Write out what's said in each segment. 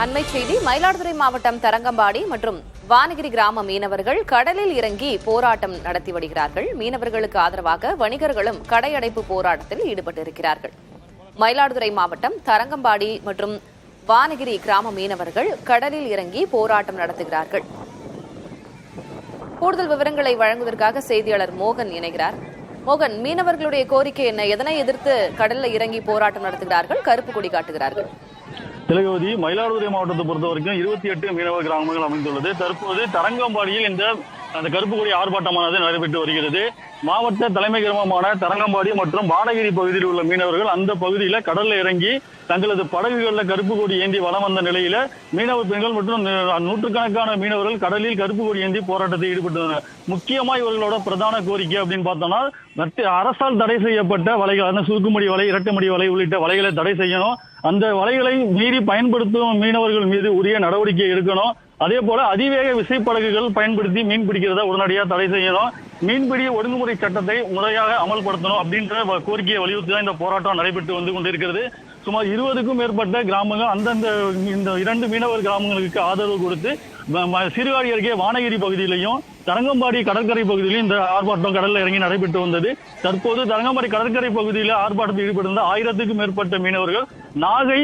அண்மை செய்தி மயிலாடுதுறை மாவட்டம் தரங்கம்பாடி மற்றும் வானகிரி கிராம மீனவர்கள் கடலில் இறங்கி போராட்டம் நடத்தி வருகிறார்கள். மீனவர்களுக்கு ஆதரவாக வணிகர்களும் கடையடைப்பு போராட்டத்தில் ஈடுபட்டிருக்கிறார்கள். மயிலாடுதுறை மாவட்டம் தரங்கம்பாடி மற்றும் வானகிரி கிராம மீனவர்கள் கடலில் இறங்கி போராட்டம் நடத்துகிறார்கள். கூடுதல் விவரங்களை வழங்குவதற்காக செய்தியாளர் மோகன் இணைகிறார். மோகன், மீனவர்களுடைய கோரிக்கை என்ன? எதனை எதிர்த்து கடலில் இறங்கி போராட்டம் நடத்துகிறார்கள், கருப்பு கொடி காட்டுகிறார்கள்? திலகவதி, மயிலாடுதுறை மாவட்டத்தை பொறுத்த வரைக்கும் 28 மீனவ கிராமங்கள் அமைந்துள்ளது. தற்போது தரங்கம்பாடியில் அந்த கருப்பு கொடி ஆர்ப்பாட்டமானது நடைபெற்று வருகிறது. மாவட்ட தலைமை கிராமமான தரங்கம்பாடி மற்றும் வானகிரி பகுதியில் உள்ள மீனவர்கள் அந்த பகுதியில கடல்ல இறங்கி தங்களது படகுகளில் கருப்பு கொடி ஏந்தி வலம் வந்த நிலையில மீனவ பெண்கள் மற்றும் நூற்றுக்கணக்கான மீனவர்கள் கடலில் கருப்பு கொடி ஏந்தி போராட்டத்தில் ஈடுபட்டுள்ளனர். முக்கியமா இவர்களோட பிரதான கோரிக்கை அப்படின்னு பார்த்தோம்னா, அரசால் தடை செய்யப்பட்ட வலைகள், சுருக்குமடி வலை, இரட்டைமடி வலை உள்ளிட்ட வலைகளை தடை செய்யணும். அந்த வலைகளை மீறி பயன்படுத்தும் மீனவர்கள் மீது உரிய நடவடிக்கை எடுக்கணும். அதே போல அதிவேக விசைப்படகுகள் பயன்படுத்தி மீன் பிடிக்கிறத உடனடியாக தடை செய்யணும். மீன்பிடி ஒழுங்குமுறை சட்டத்தை முறையாக அமல்படுத்தணும் அப்படின்ற கோரிக்கையை வலியுறுத்தி தான் இந்த போராட்டம் நடைபெற்று வந்து கொண்டிருக்கிறது. சுமார் 20க்கும் மேற்பட்ட கிராமங்கள் அந்தந்த இந்த 2 மீனவர் கிராமங்களுக்கு ஆதரவு கொடுத்து சீர்காழி அருகே வானகிரி பகுதியிலையும் தரங்கம்பாடி கடற்கரை பகுதியிலும் இந்த ஆர்ப்பாட்டம் கடல்ல இறங்கி நடைபெற்று வந்தது. தற்போது தரங்கம்பாடி கடற்கரை பகுதியில் ஆர்ப்பாட்டத்தில் ஈடுபட்டிருந்த 1000க்கும் மேற்பட்ட மீனவர்கள் நாகை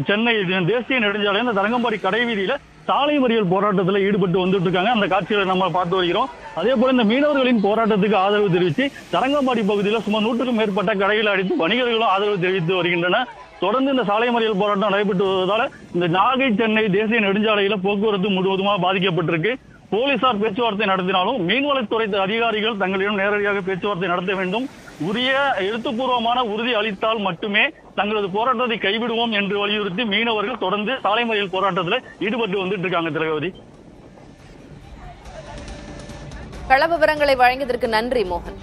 சென்னை தேசிய நெடுஞ்சாலை இந்த தரங்கம்பாடி கடைவீதியில சாலை மறியல் போராட்டத்தில் ஈடுபட்டு வந்துட்டு இருக்காங்க. அந்த காட்சிகளை நம்ம பார்த்து வருகிறோம். அதே போல இந்த மீனவர்களின் போராட்டத்துக்கு ஆதரவு தெரிவித்து தரங்கம்பாடி பகுதியில் சுமார் 100க்கும் மேற்பட்ட கடைகளை அடித்து வணிகர்களும் ஆதரவு தெரிவித்து வருகின்றன. தொடர்ந்து இந்த சாலை மறியல் போராட்டம் நடைபெற்று வருவதால இந்த நாகை சென்னை தேசிய நெடுஞ்சாலையில போக்குவரத்து முழுவதுமாக பாதிக்கப்பட்டிருக்கு. போலீசார் பேச்சுவார்த்தை நடத்தினாலும் மீன்வளத்துறை அதிகாரிகள் தங்களிடம் நேரடியாக பேச்சுவார்த்தை நடத்த வேண்டும். உரிய எழுத்துப்பூர்வமான உறுதி அளித்தால் மட்டுமே தங்களது போராட்டத்தை கைவிடுவோம் என்று வலியுறுத்தி மீனவர்கள் தொடர்ந்து சாலை மறியல் போராட்டத்தில் ஈடுபட்டு வந்துட்டு இருக்காங்க. திலகவதி, கள விவரங்களை வழங்கியதற்கு நன்றி மோகன்.